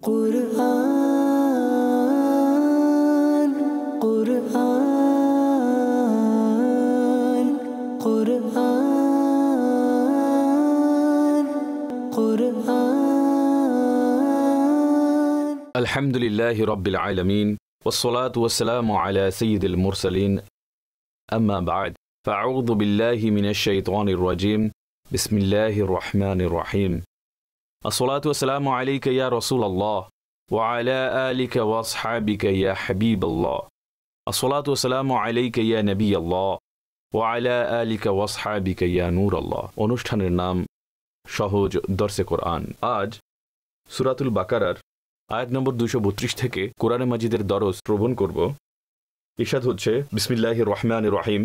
কুরআন কুরআন কুরআন কুরআন আলহামদুলিল্লাহি রাব্বিল আলামিন والصلاة والسلام على سيد المرسلين أما بعد فأعوذ بالله من الشيطان الرجيم بسم الله الرحمن الرحيم الصلاة والسلام عليك يا رسول الله وعلى آلك وأصحابك يا حبيب الله الصلاة والسلام عليك يا نبي الله وعلى آلك وأصحابك يا نور الله অনুষ্ঠানের নাম সহজ দর্সে কোরআন। আজ সূরাতুল বাকারার আয়াত নম্বর 232 থেকে কোরআনে মাজিদের দরস শ্রবণ করব। ইরশাদ হচ্ছে বিসমিল্লাহির রহমানির রহিম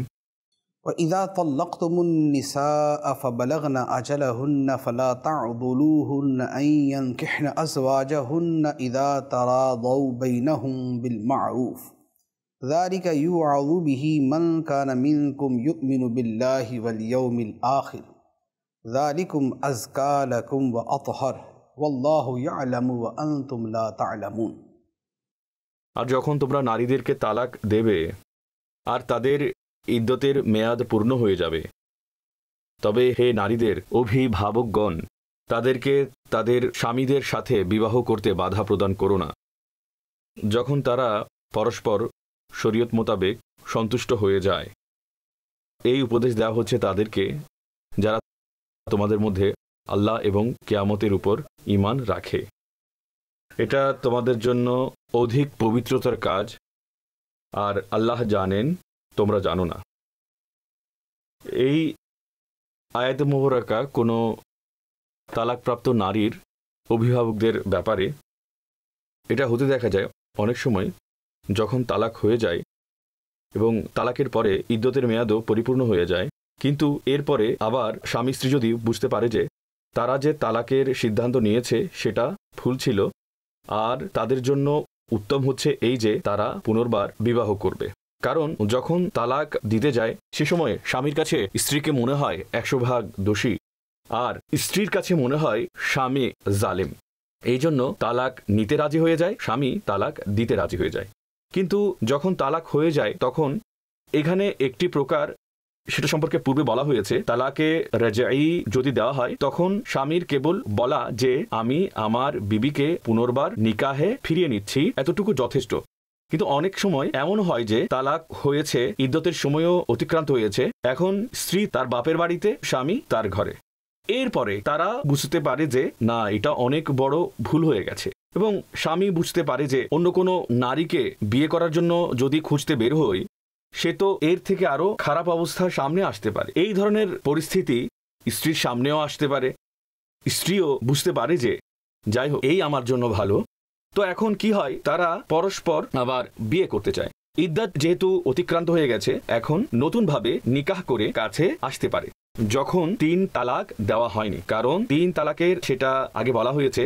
وَإِذَا طَلَّقْتُمُ النِّسَاءَ فَبَلَغْنَ أَجَلَهُنَّ فَلَا تَعْضُلُوهُنَّ أَن يَنكِحْنَ أَزْوَاجَهُنَّ إِذَا تَرَاضَوْا بَيْنَهُم بِالْمَعْرُوفِ ذَلِكَ يُوعَظُ بِهِ مَن كَانَ مِنكُمْ يُؤْمِنُ بِاللَّهِ وَالْيَوْمِ الْآخِرِ ذَلِكُمْ أَزْكَى لَكُمْ وَأَطْهَرُ وَاللَّهُ يَعْلَمُ وَأَنْتُمْ لَا تَعْلَمُونَ। আর যখন তোমরা নারীদেরকে তালাক দেবে আর তাদের ইদ্দতের মেয়াদ পূর্ণ হয়ে যাবে, তবে হে নারীদের অভিভাবকগণ, তাদেরকে তাদের স্বামীদের সাথে বিবাহ করতে বাধা প্রদান করো না, যখন তারা পরস্পর শরীয়ত মোতাবেক সন্তুষ্ট হয়ে যায়। এই উপদেশ দেওয়া হচ্ছে তাদেরকে যারা তোমাদের মধ্যে আল্লাহ এবং কিয়ামতের উপর ঈমান রাখে। এটা তোমাদের জন্য অধিক পবিত্রতার কাজ, আর আল্লাহ জানেন তোমরা জানো না। এই আয়াতে মুবারাকা কোনো তালাকপ্রাপ্ত নারীর অভিভাবকদের ব্যাপারে। এটা হতে দেখা যায় অনেক সময় যখন তালাক হয়ে যায় এবং তালাকের পরে ইদ্দতের মেয়াদও পরিপূর্ণ হয়ে যায়, কিন্তু এরপরে আবার স্বামী স্ত্রী যদি বুঝতে পারে যে তারা যে তালাকের সিদ্ধান্ত নিয়েছে সেটা ভুল ছিল, আর তাদের জন্য উত্তম হচ্ছে এই যে তারা পুনর্বার বিবাহ করবে। কারণ যখন তালাক দিতে যায় সে সময় স্বামীর কাছে স্ত্রীকে মনে হয় 100 ভাগ দোষী, আর স্ত্রীর কাছে মনে হয় স্বামী জালেম। এই জন্য তালাক নিতে রাজি হয়ে যায়, স্বামী তালাক দিতে রাজি হয়ে যায়। কিন্তু যখন তালাক হয়ে যায় তখন এখানে একটি প্রকার, সেটা সম্পর্কে পূর্বে বলা হয়েছে, তালাকে রাজাই যদি দেওয়া হয় তখন স্বামীর কেবল বলা যে আমি আমার বিবিকে পুনর্বার নিকাহে ফিরিয়ে নিচ্ছি, এতটুকু যথেষ্ট। কিন্তু অনেক সময় এমন হয় যে তালাক হয়েছে, ইদ্দতের সময়ও অতিক্রান্ত হয়েছে, এখন স্ত্রী তার বাপের বাড়িতে, স্বামী তার ঘরে। এরপরে তারা বুঝতে পারে যে না, এটা অনেক বড় ভুল হয়ে গেছে, এবং স্বামী বুঝতে পারে যে অন্য কোনো নারীকে বিয়ে করার জন্য যদি খুঁজতে বের হই সে তো এর থেকে আরো খারাপ অবস্থার সামনে আসতে পারে। এই ধরনের পরিস্থিতি স্ত্রীর সামনেও আসতে পারে। স্ত্রীও বুঝতে পারে যে যাই হোক এই আমার জন্য ভালো। তো এখন কি হয়, তারা পরস্পর আবার বিয়ে করতে চায়। ইদ্দত যেহেতু অতিক্রান্ত হয়ে গেছে, এখন নতুনভাবে নিকাহ করে কাছে আসতে পারে যখন 3 তালাক দেওয়া হয়নি। কারণ 3 তালাকের সেটা আগে বলা হয়েছে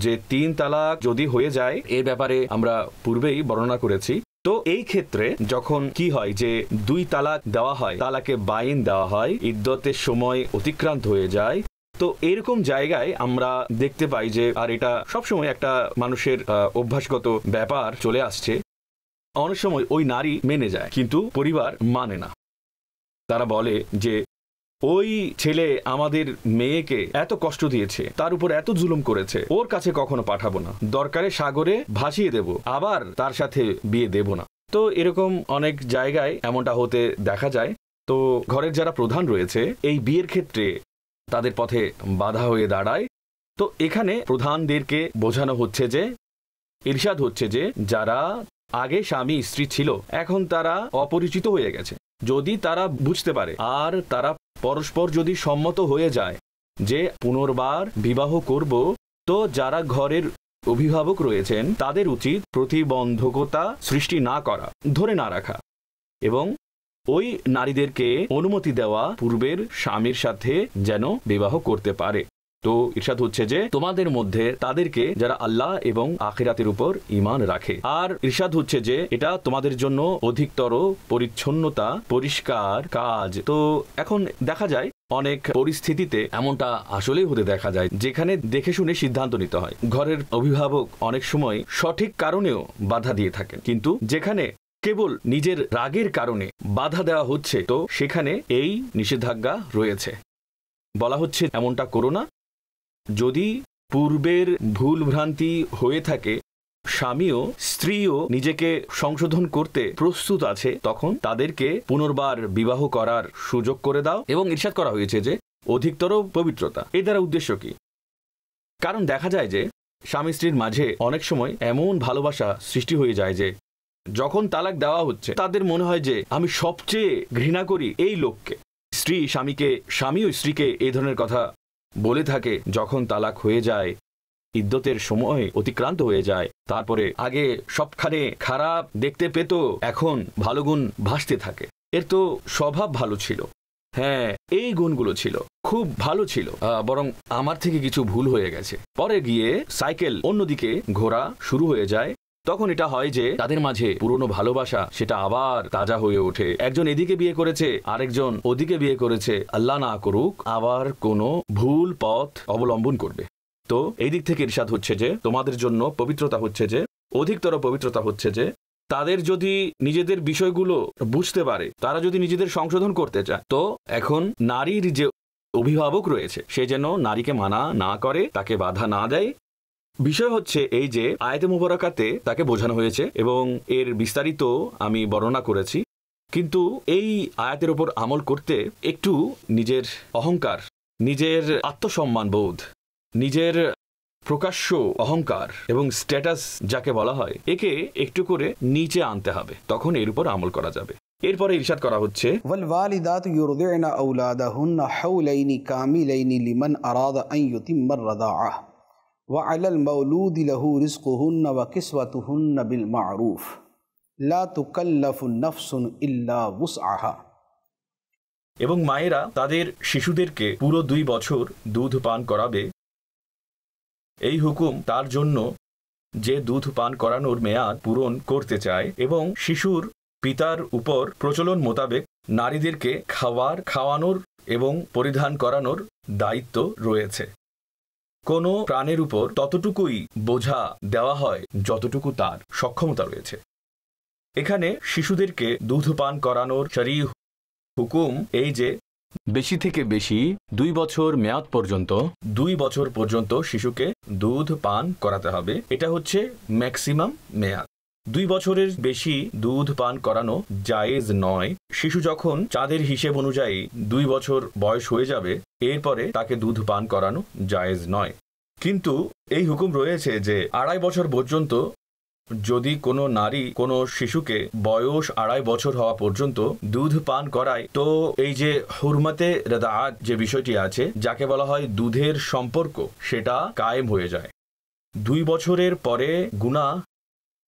যে 3 তালাক যদি হয়ে যায়, এর ব্যাপারে আমরা পূর্বেই বর্ণনা করেছি। তো এই ক্ষেত্রে যখন কি হয় যে 2 তালাক দেওয়া হয়, তালাকে বাইন দেওয়া হয়, ইদ্দতের সময় অতিক্রান্ত হয়ে যায়, তো এরকম জায়গায় আমরা দেখতে পাই যে, আর এটা সবসময় একটা মানুষের অভ্যাসগত ব্যাপার চলে আসছে, অনেক সময় ওই নারী মেনে যায় কিন্তু পরিবার মানে না। তারা বলে যে ওই ছেলে আমাদের মেয়েকে এত কষ্ট দিয়েছে, তার উপর এত জুলুম করেছে, ওর কাছে কখনো পাঠাবো না, দরকারে সাগরে ভাসিয়ে দেব, আবার তার সাথে বিয়ে দেব না। তো এরকম অনেক জায়গায় এমনটা হতে দেখা যায়। তো ঘরের যারা প্রধান রয়েছে এই বিয়ের ক্ষেত্রে তাদের পথে বাধা হয়ে দাঁড়ায়। তো এখানে প্রধানদেরকে বোঝানো হচ্ছে যে, ইরশাদ হচ্ছে যে যারা আগে স্বামী স্ত্রী ছিল এখন তারা অপরিচিত হয়ে গেছে, যদি তারা বুঝতে পারে আর তারা পরস্পর যদি সম্মত হয়ে যায় যে পুনর্বার বিবাহ করব, তো যারা ঘরের অভিভাবক রয়েছেন তাদের উচিত প্রতিবন্ধকতা সৃষ্টি না করা, ধরে না রাখা, এবং ওই নারীদেরকে অনুমতি দেওয়া পূর্বের স্বামীর সাথে যেন বিবাহ করতে পারে। তো ইরশাদ হচ্ছে যে তোমাদের মধ্যে তাদেরকে যারা আল্লাহ এবং আখিরাতের উপর ঈমান রাখে। আর ইরশাদ হচ্ছে যে এটা তোমাদের জন্য অধিকতর পরিচ্ছন্নতা পরিষ্কার কাজ। তো এখন দেখা যায় অনেক পরিস্থিতিতে এমনটা আসলেই হতে দেখা যায় যেখানে দেখে শুনে সিদ্ধান্ত নিতে হয়। ঘরের অভিভাবক অনেক সময় সঠিক কারণেও বাধা দিয়ে থাকেন, কিন্তু যেখানে কেবল নিজের রাগের কারণে বাধা দেওয়া হচ্ছে তো সেখানে এই নিষেধাজ্ঞা রয়েছে। বলা হচ্ছে এমনটা করো না। যদি পূর্বের ভুল ভ্রান্তি হয়ে থাকে, স্বামীও স্ত্রীও নিজেকে সংশোধন করতে প্রস্তুত আছে, তখন তাদেরকে পুনর্বার বিবাহ করার সুযোগ করে দাও। এবং ইরশাদ করা হয়েছে যে অধিকতর পবিত্রতা। এর দ্বারা উদ্দেশ্য কি? কারণ দেখা যায় যে স্বামী স্ত্রীর মাঝে অনেক সময় এমন ভালোবাসা সৃষ্টি হয়ে যায় যে যখন তালাক দেওয়া হচ্ছে তাদের মনে হয় যে আমি সবচেয়ে ঘৃণা করি এই লোককে। স্ত্রী স্বামীকে, স্বামীও স্ত্রীকে এই ধরনের কথা বলে থাকে। যখন তালাক হয়ে যায়, ইদ্যতের সময় অতিক্রান্ত হয়ে যায়, তারপরে আগে সবখানে খারাপ দেখতে পেত, এখন ভালো গুণ ভাসতে থাকে। এর তো স্বভাব ভালো ছিল, হ্যাঁ এই গুণগুলো ছিল, খুব ভালো ছিল, বরং আমার থেকে কিছু ভুল হয়ে গেছে। পরে গিয়ে সাইকেল অন্যদিকে ঘোরা শুরু হয়ে যায়। তখন এটা হয় যে তাদের মাঝে পুরনো ভালোবাসা সেটা আবার তাজা হয়ে ওঠে। একজন এদিকে বিয়ে করেছে, আরেকজন ওদিকে বিয়ে করেছে, আল্লাহ না করুক আবার কোনো ভুল পথ অবলম্বন করবে। তো এই দিক থেকে ইরশাদ হচ্ছে যে তোমাদের জন্য পবিত্রতা হচ্ছে যে অধিকতর পবিত্রতা হচ্ছে যে তাদের যদি নিজেদের বিষয়গুলো বুঝতে পারে, তারা যদি নিজেদের সংশোধন করতে চায়, তো এখন নারীর যে অভিভাবক রয়েছে সে যেন নারীকে মানা না করে, তাকে বাধা না দেয়। বিষয় হচ্ছে এই যে আয়াতে মুবারাকাতে তাকে বোঝানো হয়েছে এবং এর বিস্তারিত আমি বর্ণনা করেছি, কিন্তু এই আয়াতের উপর আমল করতে একটু নিজের অহংকার, নিজের আত্মসম্মান বোধ, নিজের প্রকাশ্য অহংকার এবং স্ট্যাটাস যাকে বলা হয়, একে একটু করে নিচে আনতে হবে, তখন এর উপর আমল করা যাবে। এরপরে ইরশাদ করা হচ্ছে ওয়ালওয়ালিদাতু ইউরদি'না আওলাদাহুন্না হাওলাইনি কামিলাইনি লিমান আরাদা আন ইউতিম্মার রাদাআহ ওয়া আলাল মাওলুদি লাহু রিজকুহুন্না ওয়া কিসওয়াতুহুন্না বিল মা'রুফ লা তুকাল্লাফু নাফসুন ইল্লা ওয়ুসআহা। এবং মায়েরা তাদের শিশুদেরকে পুরো 2 বছর দুধ পান করাবে। এই হুকুম তার জন্য যে দুধ পান করানোর মেয়াদ পূরণ করতে চায়, এবং শিশুর পিতার উপর প্রচলন মোতাবেক নারীদেরকে খাওয়ানোর এবং পরিধান করানোর দায়িত্ব রয়েছে। কোনো প্রাণের উপর ততটুকুই বোঝা দেওয়া হয় যতটুকু তার সক্ষমতা রয়েছে। এখানে শিশুদেরকে দুধ পান করানোর শরঈ হুকুম এই যে বেশি থেকে বেশি 2 বছর মেয়াদ পর্যন্ত 2 বছর পর্যন্ত শিশুকে দুধ পান করাতে হবে। এটা হচ্ছে ম্যাক্সিমাম মেয়াদ। 2 বছরের বেশি দুধ পান করানো জায়েজ নয়। শিশু যখন চাঁদের হিসেব অনুযায়ী 2 বছর বয়স হয়ে যাবে, এরপরে তাকে দুধ পান করানো জায়েজ নয়। কিন্তু এই হুকুম রয়েছে যে 2.5 বছর পর্যন্ত যদি কোনো নারী কোনো শিশুকে বয়স 2.5 বছর হওয়া পর্যন্ত দুধ পান করায়, তো এই যে হুরমতে রাদাআত যে বিষয়টি আছে, যাকে বলা হয় দুধের সম্পর্ক, সেটা কায়েম হয়ে যায়। 2 বছরের পরে গুনাহ,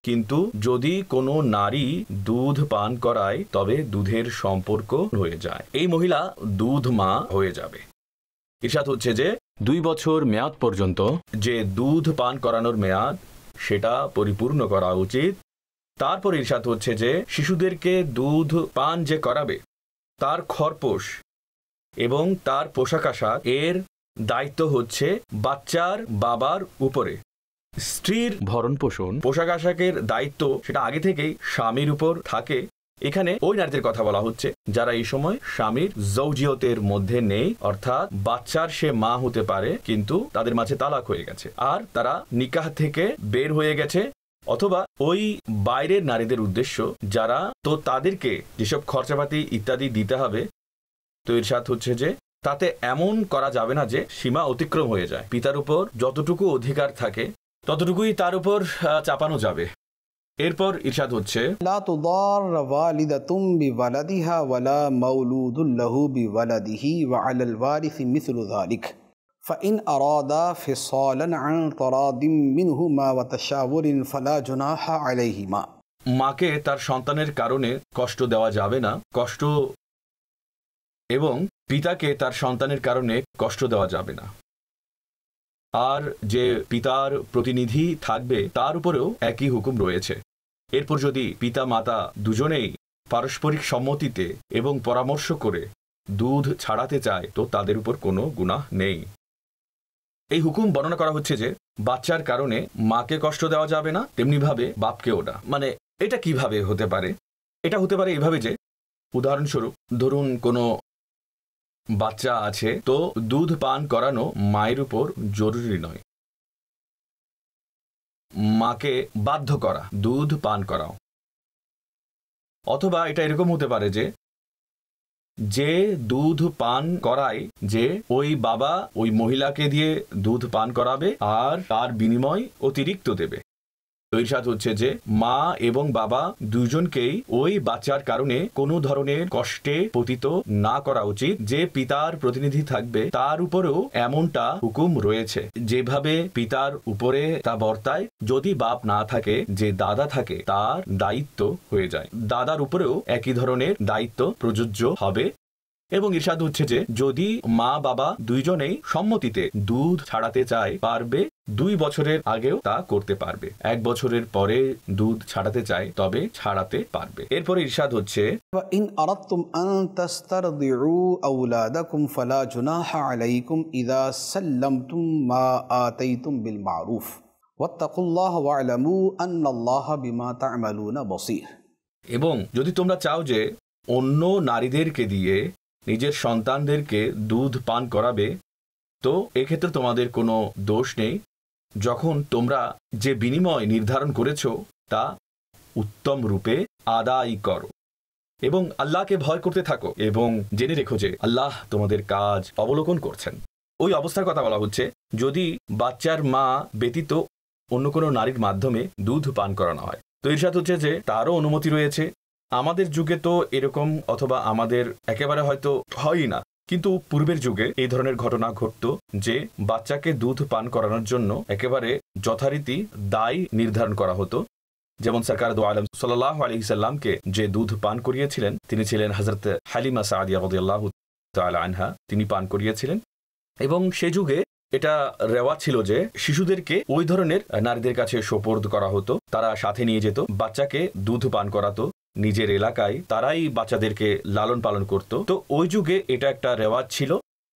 কিন্তু যদি কোনো নারী দুধ পান করায় তবে দুধের সম্পর্ক হয়ে যায়, এই মহিলা দুধ মা হয়ে যাবে। ইরশাদ হচ্ছে যে 2 বছর মেয়াদ পর্যন্ত যে দুধ পান করানোর মেয়াদ সেটা পরিপূর্ণ করা উচিত। তারপর ইরশাদ হচ্ছে যে শিশুদেরকে দুধ পান যে করাবে তার খরপোশ এবং তার পোশাক আশাক এর দায়িত্ব হচ্ছে বাচ্চার বাবার উপরে। স্ত্রীর ভরণ পোষণ, পোশাক আশাকের দায়িত্ব সেটা আগে থেকেই স্বামীর উপর থাকে। এখানে ওই নারীদের কথা বলা হচ্ছে যারা এই সময় স্বামীর জৌজিয়তের মধ্যে নেই, অর্থাৎ বাচ্চার সে মা হতে পারে কিন্তু তাদের মাঝে তালাক হয়ে গেছে, আর তারা নিকাহ থেকে বের হয়ে গেছে, অথবা ওই বাইরের নারীদের উদ্দেশ্য যারা, তো তাদেরকে যেসব খরচাপাতি ইত্যাদি দিতে হবে। তো ইরশাদ হচ্ছে যে তাতে এমন করা যাবে না যে সীমা অতিক্রম হয়ে যায়। পিতার উপর যতটুকু অধিকার থাকে ততটুকুই তার উপর চাপানো যাবে। এরপর ইরশাদ হচ্ছে লা তুদার ওয়ালিদাতুম বিওয়ালাদিহা ওয়ালা মাওলুদুল লাহু বিওয়ালাদিহি ওয়া আলাল ওয়ারিসি মিসলু যালিক ফাইন আরাদা ফিসালান আন তারাদিম মিনহুমা ওয়া তাশাওয়ুরিন ফালা জুনাহা আলাইহিমা। মাকে তার সন্তানের কারণে কষ্ট দেওয়া যাবে না, এবং পিতাকে তার সন্তানের কারণে কষ্ট দেওয়া যাবে না। আর যে পিতার প্রতিনিধি থাকবে তার উপরেও একই হুকুম রয়েছে। এরপর যদি পিতা মাতা দুজনেই পারস্পরিক সম্মতিতে এবং পরামর্শ করে দুধ ছাড়াতে চায় তো তাদের উপর কোনো গুনাহ নেই। এই হুকুম বর্ণনা করা হচ্ছে যে বাচ্চার কারণে মাকে কষ্ট দেওয়া যাবে না, তেমনিভাবে বাপকেও না। মানে এটা কিভাবে হতে পারে? এটা হতে পারে এইভাবে যে, উদাহরণস্বরূপ ধরুন কোনো বাচ্চা আছে, তো দুধ পান করানো মায়ের উপর জরুরি নয়, মাকে বাধ্য করা দুধ পান করাও। অথবা এটা এরকম হতে পারে যে যে দুধ পান করায় যে ওই বাবা ওই মহিলাকে দিয়ে দুধ পান করাবে আর তার বিনিময় অতিরিক্ত দেবে। তো ইরশাদ হচ্ছে যে মা এবং বাবা দুজনকেই ওই বাচ্চার কারণে কোনো ধরনের কষ্টে পতিত না করা উচিত। যে পিতার প্রতিনিধি থাকবে তার উপরেও এমনটা হুকুম রয়েছে, যেভাবে পিতার উপরে তা বর্তায়। যদি বাপ না থাকে, যে দাদা থাকে, তার দায়িত্ব হয়ে যায়। দাদার উপরেও একই ধরনের দায়িত্ব প্রযোজ্য হবে। এবং ইরশাদ হচ্ছে যে যদি মা বাবা দুইজনেই সম্মতিতে দুধ ছাড়াতে চায়, পারবে। 2 বছরের আগেও তা করতে পারবে। 1 বছরের পরে দুধ ছাড়াতে চায় তবে ছাড়াতে পারবে। এরপরে ইরশাদ হচ্ছে وإن أردتم أن تسترضعوا أولادكم فلا جناح عليكم إذا سلمتم ما آتيتم بالمعروف واتقوا الله واعلموا أن الله بما تعملون بصير। এবং যদি তোমরা চাও যে অন্য নারীদেরকে দিয়ে নিজের সন্তানদেরকে দুধ পান করাবে, তো এক্ষেত্রে তোমাদের কোনো দোষ নেই, যখন তোমরা যে বিনিময় নির্ধারণ করেছ তা উত্তম রূপে আদায় করো এবং আল্লাহকে ভয় করতে থাকো এবং জেনে রেখো যে আল্লাহ তোমাদের কাজ অবলোকন করছেন। ওই অবস্থার কথা বলা হচ্ছে যদি বাচ্চার মা ব্যতীত অন্য কোনো নারীর মাধ্যমে দুধ পান করানো হয়। তো ইরশাদ হচ্ছে যে তারও অনুমতি রয়েছে। আমাদের যুগে তো এরকম, অথবা আমাদের একেবারে হয়তো হয়ই না, কিন্তু পূর্বের যুগে এই ধরনের ঘটনা ঘটত যে বাচ্চাকে দুধ পান করানোর জন্য একেবারে যথারীতি দায় নির্ধারণ করা হতো। যেমন সরকার দো আলম সাল্লাল্লাহু আলাইহি সাল্লামকে যে দুধ পান করিয়েছিলেন তিনি ছিলেন হযরত হালিমা সাদিয়া রাদিয়াল্লাহু তাআলা আনহা, তিনি পান করিয়েছিলেন। এবং সে যুগে এটা রেওয়াজ ছিল যে শিশুদেরকে ওই ধরনের নারীদের কাছে সোপর্দ করা হতো, তারা সাথে নিয়ে যেত, বাচ্চাকে দুধ পান করাতো। নিজের এলাকায় তারাই বাচ্চাদেরকে লালন পালন করত। তো ওই যুগে এটা একটা রেওয়াজ ছিল।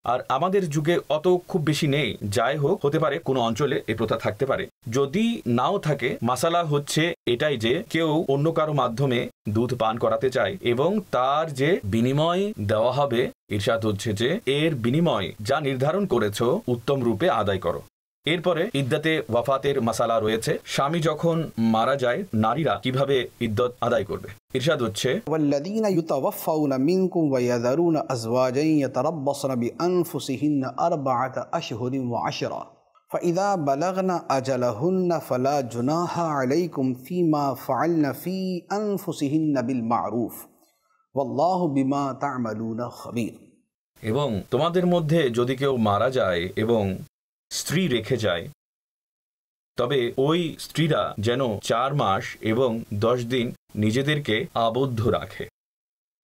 আর আমাদের যুগে অত খুব বেশি নেই। যাই হোক, হতে পারে কোনো অঞ্চলে এই প্রথা থাকতে পারে। যদি নাও থাকে, মাসালা হচ্ছে এটাই যে কেউ অন্য কারো মাধ্যমে দুধ পান করাতে চায় এবং তার যে বিনিময় দেওয়া হবে, ইরশাদ হচ্ছে যে এর বিনিময় যা নির্ধারণ করেছো উত্তম রূপে আদায় করো। এরপরে ইদ্দাতে ওয়াফাতের মাসালা রয়েছে। স্বামী যখন মারা যায় নারীরা কিভাবে ইদ্দত আদায় করবে। ইরশাদ হচ্ছে والذين يتوفون منكم ويذرون أزواجا يتربصن بأنفسهن 4 أشهر وعشرا فإذا بلغن أجلهن فلا جناح عليكم فيما فعلن في أنفسهن بالمعروف والله بما تعملون خبير। এবং তোমাদের মধ্যে যদি কেউ মারা যায় এবং স্ত্রী রেখে যায়, তবে ওই স্ত্রীরা যেন 4 মাস এবং 10 দিন নিজেদেরকে আবদ্ধ রাখে।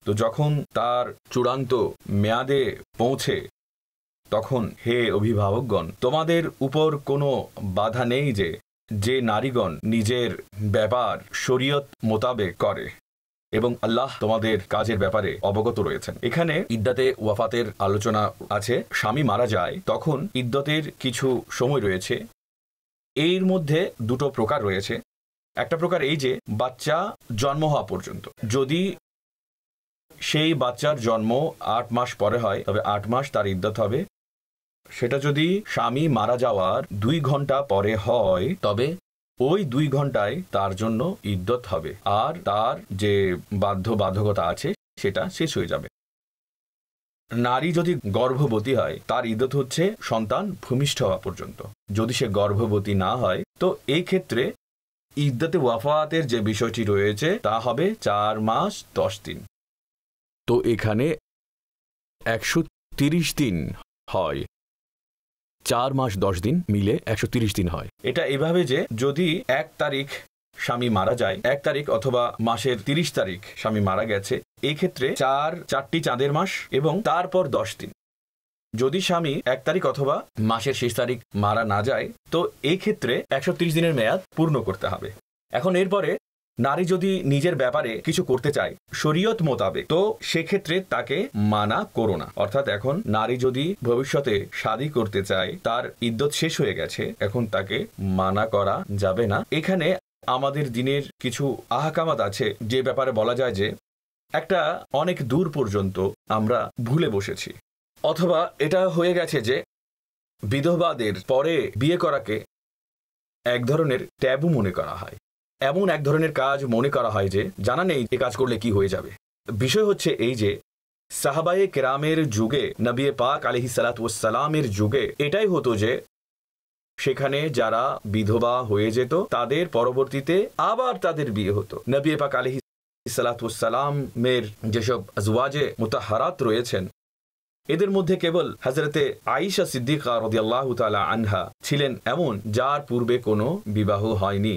তো যখন তার চূড়ান্ত মেয়াদে পৌঁছে তখন হে অভিভাবকগণ, তোমাদের উপর কোনো বাধা নেই যে যে নারীগণ নিজের ব্যাপার শরীয়ত মোতাবেক করে এবং আল্লাহ তোমাদের কাজের ব্যাপারে অবগত রয়েছেন। এখানে ইদ্দাতে ওয়াফাতের আলোচনা আছে। স্বামী মারা যায় তখন ইদ্দতের কিছু সময় রয়েছে। এর মধ্যে 2টো প্রকার রয়েছে। একটা প্রকার এই যে বাচ্চা জন্ম হওয়া পর্যন্ত, যদি সেই বাচ্চার জন্ম 8 মাস পরে হয় তবে 8 মাস তার ইদ্দত হবে। সেটা যদি স্বামী মারা যাওয়ার 2 ঘন্টা পরে হয় তবে ওই 2 ঘন্টায় তার জন্য ইদ্দত হবে আর তার যে বাধ্যবাধকতা আছে সেটা শেষ হয়ে যাবে। নারী যদি গর্ভবতী হয় তার ইদ্দত হচ্ছে সন্তান ভূমিষ্ঠ হওয়া পর্যন্ত। যদি সে গর্ভবতী না হয় তো এই ক্ষেত্রে ইদ্দতে ওয়াফাতের যে বিষয়টি রয়েছে তা হবে 4 মাস 10 দিন। তো এখানে 130 দিন হয়, 4 মাস 10 দিন মিলে 130 দিন হয়। এটা এভাবে যে যদি 1 তারিখ স্বামী মারা যায়, 1 তারিখ অথবা মাসের 30 তারিখ স্বামী মারা গেছে, এই ক্ষেত্রে 4টি চাঁদের মাস এবং তারপর 10 দিন। যদি স্বামী 1 তারিখ অথবা মাসের শেষ তারিখ মারা না যায়, তো এই ক্ষেত্রে 130 দিনের মেয়াদ পূর্ণ করতে হবে। এখন এরপরে নারী যদি নিজের ব্যাপারে কিছু করতে চায় শরীয়ত মোতাবেক, তো সেক্ষেত্রে তাকে মানা করো না। অর্থাৎ এখন নারী যদি ভবিষ্যতে শাদী করতে চায়, তার ইদ্যত শেষ হয়ে গেছে, এখন তাকে মানা করা যাবে না। এখানে আমাদের দিনের কিছু আহকামাত আছে যে ব্যাপারে বলা যায় যে একটা অনেক দূর পর্যন্ত আমরা ভুলে বসেছি, অথবা এটা হয়ে গেছে যে বিধবাদের পরে বিয়ে করাকে এক ধরনের ট্যাবু মনে করা হয়, এমন এক ধরনের কাজ মনে করা হয় যে জানা নেই এ কাজ করলে কি হয়ে যাবে। বিষয় হচ্ছে এই যে সাহাবায়ে কেরামের যুগে, নবী পাক আলাইহিসসালাতু ওয়াসসালামের যুগে এটাই হতো যে সেখানে যারা বিধবা হয়ে যেত তাদের পরবর্তীতে আবার তাদের বিয়ে হতো। নবী পাক আলাইহিসসালাতু ওয়াসসালামের যেসব আজওয়াজে মুতাহহারাত রয়েছেন, এদের মধ্যে কেবল হযরতে আয়েশা সিদ্দিকা রাদিয়াল্লাহু তাআলা আনহা ছিলেন এমন যার পূর্বে কোনো বিবাহ হয়নি,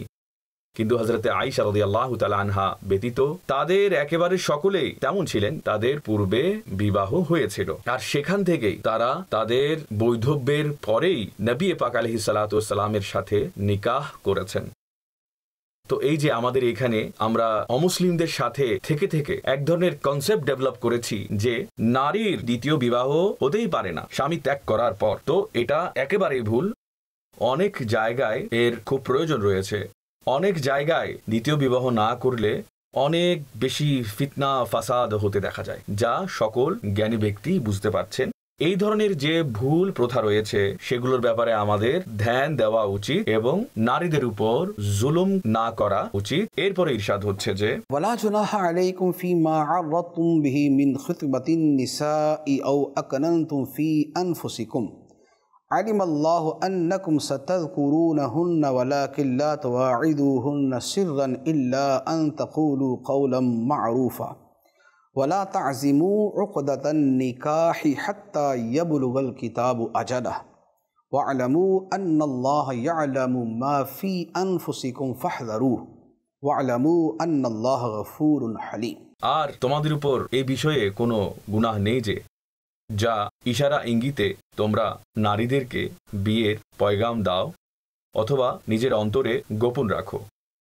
কিন্তু হযরতে আয়েশা রাদিয়াল্লাহু তাআলা আনহা ব্যতীত তাদের একেবারে সকলেই তেমন ছিলেন, তাদের পূর্বে বিবাহ হয়েছিল। আর সেখান থেকেই তারা তাদের বৈধব্যের পরেই নবী পাক আলাইহিসসালাতু ওয়াসসালামের সাথে নিকাহ করেছেন। তো এই যে আমাদের এখানে আমরা অমুসলিমদের সাথে থেকে থেকে এক ধরনের কনসেপ্ট ডেভেলপ করেছি যে নারীর দ্বিতীয় বিবাহ হতেই পারে না স্বামী ত্যাগ করার পর, তো এটা একেবারেই ভুল। অনেক জায়গায় এর খুব প্রয়োজন রয়েছে। অনেক জায়গায় দ্বিতীয় বিবাহ না করলে অনেক বেশি ফিতনা ফাসাদ হতে দেখা যায়, যা সকল জ্ঞানী ব্যক্তি বুঝতে পারছেন। এই ধরনের যে ভুল প্রথা রয়েছে সেগুলোর ব্যাপারে আমাদের ধ্যান দেওয়া উচিত এবং নারীদের উপর জুলুম না করা উচিত। এরপরে ইরশাদ হচ্ছে যে ওয়ালা জুনাহা আলাইকুম ফিমা আরাদতুম বিহি মিন খুতবাতিন নিসাই আও আকনানতুম ফি আনফুসিকুম علم الله أنكم ستذكرونهن ولكن لا تواعدوهن سرا إلا أن تقولوا قولا معروفا ولا تعزموا عقدة النكاح حتى يبلغ الكتاب أجله واعلموا أن الله يعلم ما في أنفسكم فاحذروه واعلموا أن الله غفور حليم। আর তোমাদের উপর এই বিষয়ে কোনো গুনাহ নেই যে যা ইশারা ইঙ্গিতে তোমরা নারীদেরকে বিয়ের পয়গাম দাও অথবা নিজের অন্তরে গোপন রাখো।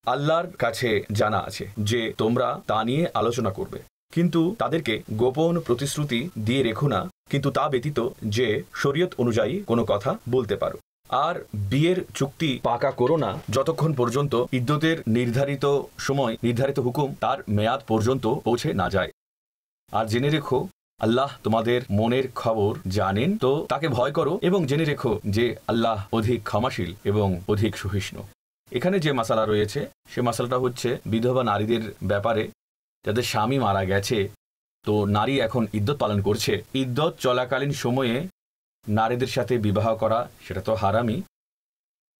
আল্লাহর কাছে জানা আছে যে তোমরা তা নিয়ে আলোচনা করবে, কিন্তু তাদেরকে গোপন প্রতিশ্রুতি দিয়ে রেখো না, কিন্তু তা ব্যতীত যে শরীয়ত অনুযায়ী কোনো কথা বলতে পারো। আর বিয়ের চুক্তি পাকা করো না যতক্ষণ পর্যন্ত ইদ্যতের নির্ধারিত সময়, নির্ধারিত হুকুম তার মেয়াদ পর্যন্ত পৌঁছে না যায়। আর জেনে রেখো আল্লাহ তোমাদের মনের খবর জানেন, তো তাকে ভয় করো এবং জেনে রেখো যে আল্লাহ অধিক ক্ষমাশীল এবং অধিক সহিষ্ণু। এখানে যে মাসালা রয়েছে সে মাসালাটা হচ্ছে বিধবা নারীদের ব্যাপারে, যাদের স্বামী মারা গেছে, তো নারী এখন ইদ্যত পালন করছে। ইদ্যত চলাকালীন সময়ে নারীদের সাথে বিবাহ করা সেটা তো হারামই।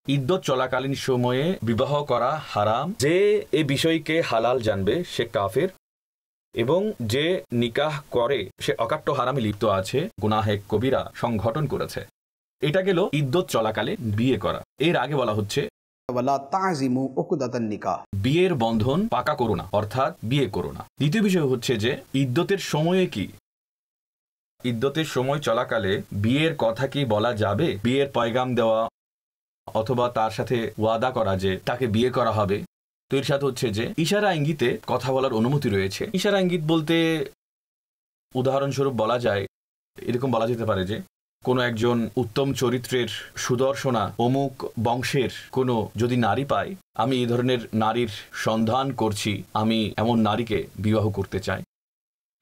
ইদ্যত চলাকালীন সময়ে বিবাহ করা হারাম। যে এই বিষয়কে হালাল জানবে সে কাফের, এবং যে নিকাহ করে সে অকাট্য হারামে লিপ্ত আছে, গুনাহে কবিরা সংঘটন করেছে। এটা গেল ইদ্যত চলাকালে বিয়ে করা। এর আগে বলা হচ্ছে ওয়ালা তাযিমু উকদাতান নিকাহ, বিয়ের বন্ধন পাকা করো না, অর্থাৎ বিয়ে করো না। দ্বিতীয় বিষয় হচ্ছে যে ইদ্যতের সময়ে কি, ইদ্যতের সময় চলাকালে বিয়ের কথা কি বলা যাবে? বিয়ের পয়গাম দেওয়া অথবা তার সাথে ওয়াদা করা যে তাকে বিয়ে করা হবে। তো এর সাথে হচ্ছে যে ইশারা ইঙ্গিতে কথা বলার অনুমতি রয়েছে। ইশারা ইঙ্গিত বলতে উদাহরণস্বরূপ বলা যায়, এরকম বলা যেতে পারে যে কোনো একজন উত্তম চরিত্রের সুদর্শনা অমুক বংশের কোনো যদি নারী পায়, আমি এই ধরনের নারীর সন্ধান করছি, আমি এমন নারীকে বিবাহ করতে চাই।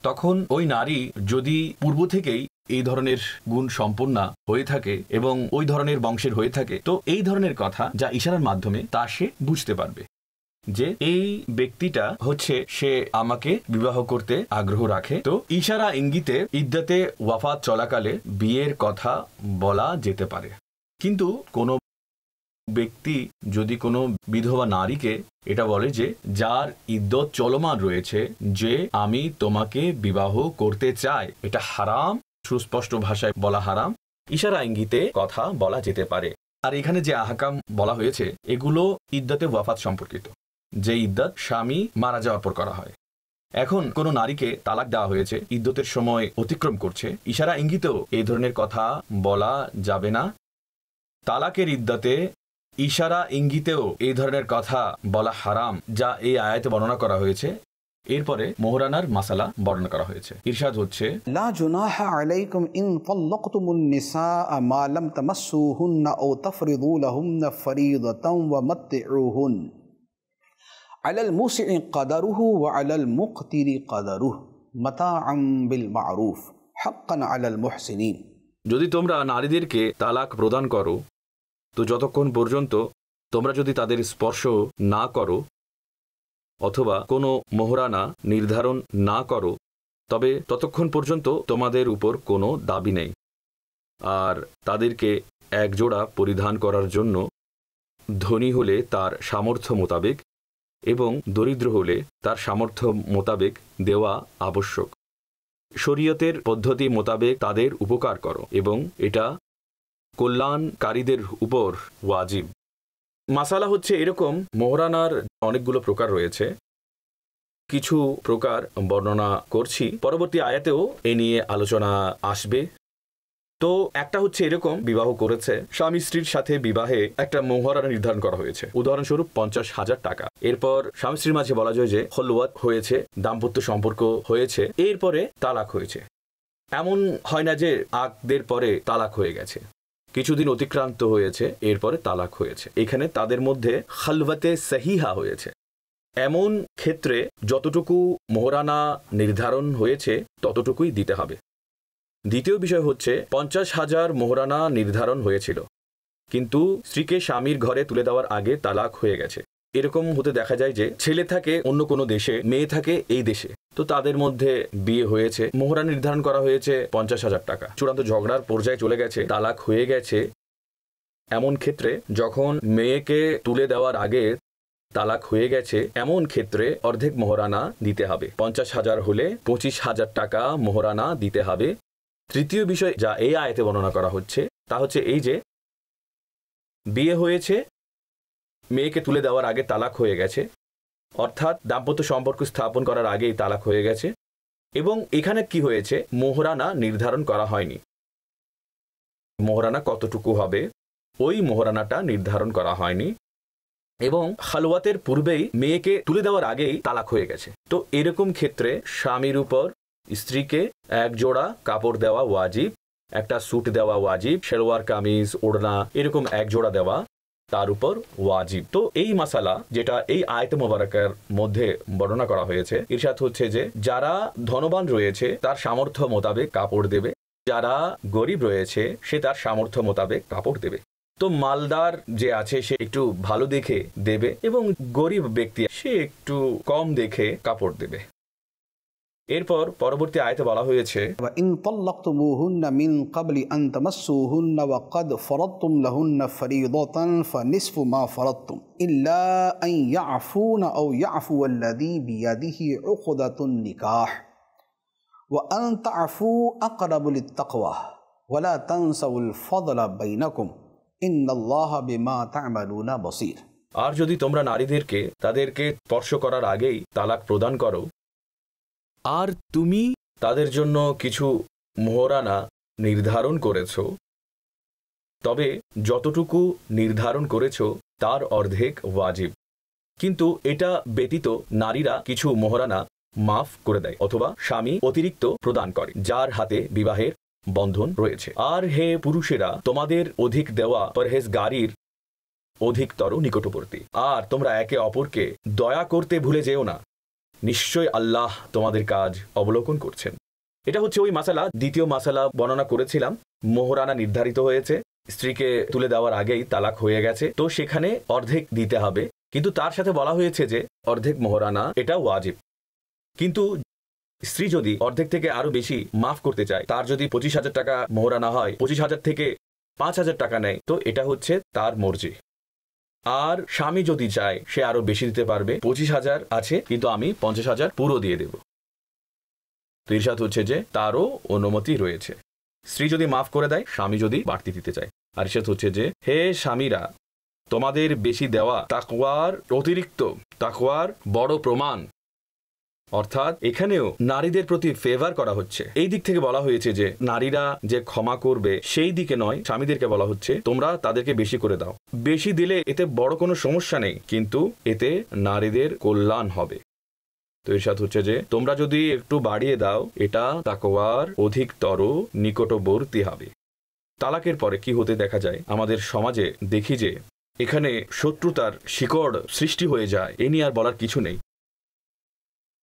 তখন ওই নারী যদি পূর্ব থেকেই এই ধরনের গুণ সম্পন্ন হয়ে থাকে এবং ওই ধরনের বংশের হয়ে থাকে, তো এই ধরনের কথা যা ইশারার মাধ্যমে তা সে বুঝতে পারবে যে এই ব্যক্তিটা হচ্ছে সে আমাকে বিবাহ করতে আগ্রহ রাখে। তো ইশারা ইঙ্গিতে ইদ্যতে ওয়াফাত চলাকালে বিয়ের কথা বলা যেতে পারে। কিন্তু কোনো ব্যক্তি যদি কোনো বিধবা নারীকে এটা বলে যে যার ইদ্যত চলমান রয়েছে যে আমি তোমাকে বিবাহ করতে চাই, এটা হারাম, সুস্পষ্ট ভাষায় বলা হারাম। ইশারা ইঙ্গিতে কথা বলা যেতে পারে। আর এখানে যে আহকাম বলা হয়েছে এগুলো ইদ্যতে ওয়াফাত সম্পর্কিত, যে ইদ্যত স্বামী মারা যাওয়ার পর করা হয়। এখন কোনো নারীকে তালাক দেওয়া হয়েছে, ইদ্যতের সময় অতিক্রম করছে, ইশারা ইঙ্গিতেও এই ধরনের কথা বলা যাবে না। তালাকের ইদ্যতে ইশারা ইঙ্গিতেও এই ধরনের কথা বলা হারাম, যা এই আয়াতে বর্ণনা করা হয়েছে। এরপরে মোহরানার মাসালা বর্ণনা করা হয়েছে। ইরশাদ হচ্ছে, লা জুনাহা আলাইকুম ইন তাল্লাকতুমুন নিসাআ মা লাম তামাসসুহুন্না আও তাফরিদু লাহুন্না ফরিদাতান ওয়া মাত্তিউহুন আলাল মুসিই কদরুহু ওয়া আলাল মুকতিরি কদরুহু মাতাআন বিল মারুফ হাক্কান আলাল মুহসিনিন। যদি তোমরা নারীদেরকে তালাক প্রদান করো, তো যতক্ষণ পর্যন্ত তোমরা যদি তাদের স্পর্শ না করো অথবা কোনো মোহরানা নির্ধারণ না করো, তবে ততক্ষণ পর্যন্ত তোমাদের উপর কোনো দাবি নেই। আর তাদেরকে একজোড়া পরিধান করার জন্য ধনী হলে তার সামর্থ্য মোতাবেক এবং দরিদ্র হলে তার সামর্থ্য মোতাবেক দেওয়া আবশ্যক। শরীয়তের পদ্ধতি মোতাবেক তাদের উপকার করো এবং এটা কল্যাণকারীদের উপর ওয়াজিব। মাসালা হচ্ছে এরকম, মোহরানার অনেকগুলো প্রকার রয়েছে, কিছু প্রকার বর্ণনা করছি, পরবর্তী আয়াতেও এ নিয়ে আলোচনা আসবে। তো একটা হচ্ছে এরকম, বিবাহ করেছে, স্বামী স্ত্রীর সাথে বিবাহে একটা মোহরানা নির্ধারণ করা হয়েছে, উদাহরণস্বরূপ 50,000 টাকা। এরপর স্বামী স্ত্রীর মাঝে বলা যায় যে খলওয়াত হয়েছে, দাম্পত্য সম্পর্ক হয়েছে, এরপরে তালাক হয়েছে। এমন হয় না যে আকদের পরে তালাক হয়ে গেছে, কিছুদিন অতিক্রান্ত হয়েছে, এরপরে তালাক হয়েছে। এখানে তাদের মধ্যে খালওয়াতে সহিহা হয়েছে। এমন ক্ষেত্রে যতটুকু মোহরানা নির্ধারণ হয়েছে ততটুকুই দিতে হবে। দ্বিতীয় বিষয় হচ্ছে 50,000 মোহরানা নির্ধারণ হয়েছিল, কিন্তু স্ত্রীকে স্বামীর ঘরে তুলে দেওয়ার আগে তালাক হয়ে গেছে। এরকম হতে দেখা যায় যে ছেলে থাকে অন্য কোনো দেশে, মেয়ে থাকে এই দেশে, তো তাদের মধ্যে বিয়ে হয়েছে, মোহরানা নির্ধারণ করা হয়েছে 50,000 টাকা, চূড়ান্ত ঝগড়ার পর্যায়ে চলে গেছে, তালাক হয়ে গেছে। এমন ক্ষেত্রে যখন মেয়েকে তুলে দেওয়ার আগে তালাক হয়ে গেছে, এমন ক্ষেত্রে অর্ধেক মোহরানা দিতে হবে। 50,000 হলে 25,000 টাকা মোহরানা দিতে হবে। তৃতীয় বিষয় যা এই আয়াতে বর্ণনা করা হচ্ছে তা হচ্ছে এই যে বিয়ে হয়েছে, মেয়েকে তুলে দেওয়ার আগে তালাক হয়ে গেছে, অর্থাৎ দাম্পত্য সম্পর্ক স্থাপন করার আগেই তালাক হয়ে গেছে, এবং এখানে কি হয়েছে, মোহরানা নির্ধারণ করা হয়নি। মোহরানা কতটুকু হবে ওই মোহরানাটা নির্ধারণ করা হয়নি, এবং খালওয়াতের পূর্বেই মেয়েকে তুলে দেওয়ার আগেই তালাক হয়ে গেছে। তো এরকম ক্ষেত্রে স্বামীর উপর স্ত্রীকে এক জোড়া কাপড় দেওয়া ওয়াজিব, একটা স্যুট দেওয়া ওয়াজিব, শেলওয়ার কামিজ ওড়না এরকম এক জোড়া দেওয়া তার উপর ওয়াজিব। তো এই মাসালা যেটা এই আয়াত মোবারকের মধ্যে বর্ণনা করা হয়েছে, ইরশাদ হচ্ছে যে যারা ধনবান রয়েছে তার সামর্থ্য মোতাবেক কাপড় দেবে, যারা গরিব রয়েছে সে তার সামর্থ্য মোতাবেক কাপড় দেবে। তো মালদার যে আছে সে একটু ভালো দেখে দেবে এবং গরিব ব্যক্তি সে একটু কম দেখে কাপড় দেবে। এরপর পরবর্তী আয়াতে বলা হয়েছে, ওয়া ইন তাল্লাকতুমুহুন্না মিন ক্বাবলি আন তামাসসুহুন্না ওয়া ক্বাদ ফারাদতুম লাহুন্না ফরিদাতান ফানিসফু মা ফারাদতুম ইল্লা আন ইয়াফুনা আও ইয়াফু আল্লাযী বিয়াদিহি উকদাতুন নিকাহ ওয়া আন তা'ফু আকরাবু লিত-তাকওয়া ওয়া লা তানসাউল ফাদলা বাইনাকুম ইন্নাল্লাহা বিমা তা'মালুনা বাসীর। আর যদি তোমরা নারীদেরকে তাদেরকে স্পর্শ করার আগেই তালাক প্রদান করো, আর তুমি তাদের জন্য কিছু মোহরানা নির্ধারণ করেছ, তবে যতটুকু নির্ধারণ করেছ তার অর্ধেক ওয়াজিব। কিন্তু এটা ব্যতীত নারীরা কিছু মোহরানা মাফ করে দেয় অথবা স্বামী অতিরিক্ত প্রদান করে যার হাতে বিবাহের বন্ধন রয়েছে। আর হে পুরুষেরা, তোমাদের অধিক দেওয়া পরহেজগারির অধিকতর নিকটবর্তী, আর তোমরা একে অপরকে দয়া করতে ভুলে যেও না, নিশ্চয় আল্লাহ তোমাদের কাজ অবলোকন করছেন। এটা হচ্ছে ওই মাসালা, দ্বিতীয় মাসালা বর্ণনা করেছিলাম, মোহরানা নির্ধারিত হয়েছে, স্ত্রীকে তুলে দেওয়ার আগেই তালাক হয়ে গেছে, তো সেখানে অর্ধেক দিতে হবে, কিন্তু তার সাথে বলা হয়েছে যে অর্ধেক মোহরানা এটা ওয়াজিব। কিন্তু স্ত্রী যদি অর্ধেক থেকে আরো বেশি মাফ করতে চায়, তার যদি 25,000 টাকা মোহরানা হয়, 25,000 থেকে 5,000 টাকা নেয়, তো এটা হচ্ছে তার মর্জি। আর স্বামী যদি চায় সে আরো বেশি দিতে পারবে, 25,000 আছে কিন্তু আমি 50,000 পুরো দিয়ে দেব, তো ইরশাদ হচ্ছে যে তারও অনুমতি রয়েছে। স্ত্রী যদি মাফ করে দেয়, স্বামী যদি বাড়তি দিতে চায়। আর ইরশাদ হচ্ছে যে হে স্বামীরা, তোমাদের বেশি দেওয়া তাকওয়ার অতিরিক্ত, তাকওয়ার বড় প্রমাণ অর্থাৎ এখানেও নারীদের প্রতি ফেভার করা হচ্ছে। এই দিক থেকে বলা হয়েছে যে নারীরা যে ক্ষমা করবে সেই দিকে নয়, স্বামীদেরকে বলা হচ্ছে তোমরা তাদেরকে বেশি করে দাও। বেশি দিলে এতে বড় কোনো সমস্যা নেই, কিন্তু এতে নারীদের কল্যাণ হবে। তো ইরশাদ হচ্ছে যে তোমরা যদি একটু বাড়িয়ে দাও এটা তাকওয়ার অধিকতর নিকটবর্তী হবে। তালাকের পরে কি হতে দেখা যায় আমাদের সমাজে, দেখি যে এখানে শত্রুতার শিকড় সৃষ্টি হয়ে যায়। এ নিয়ে আর বলার কিছু নেই।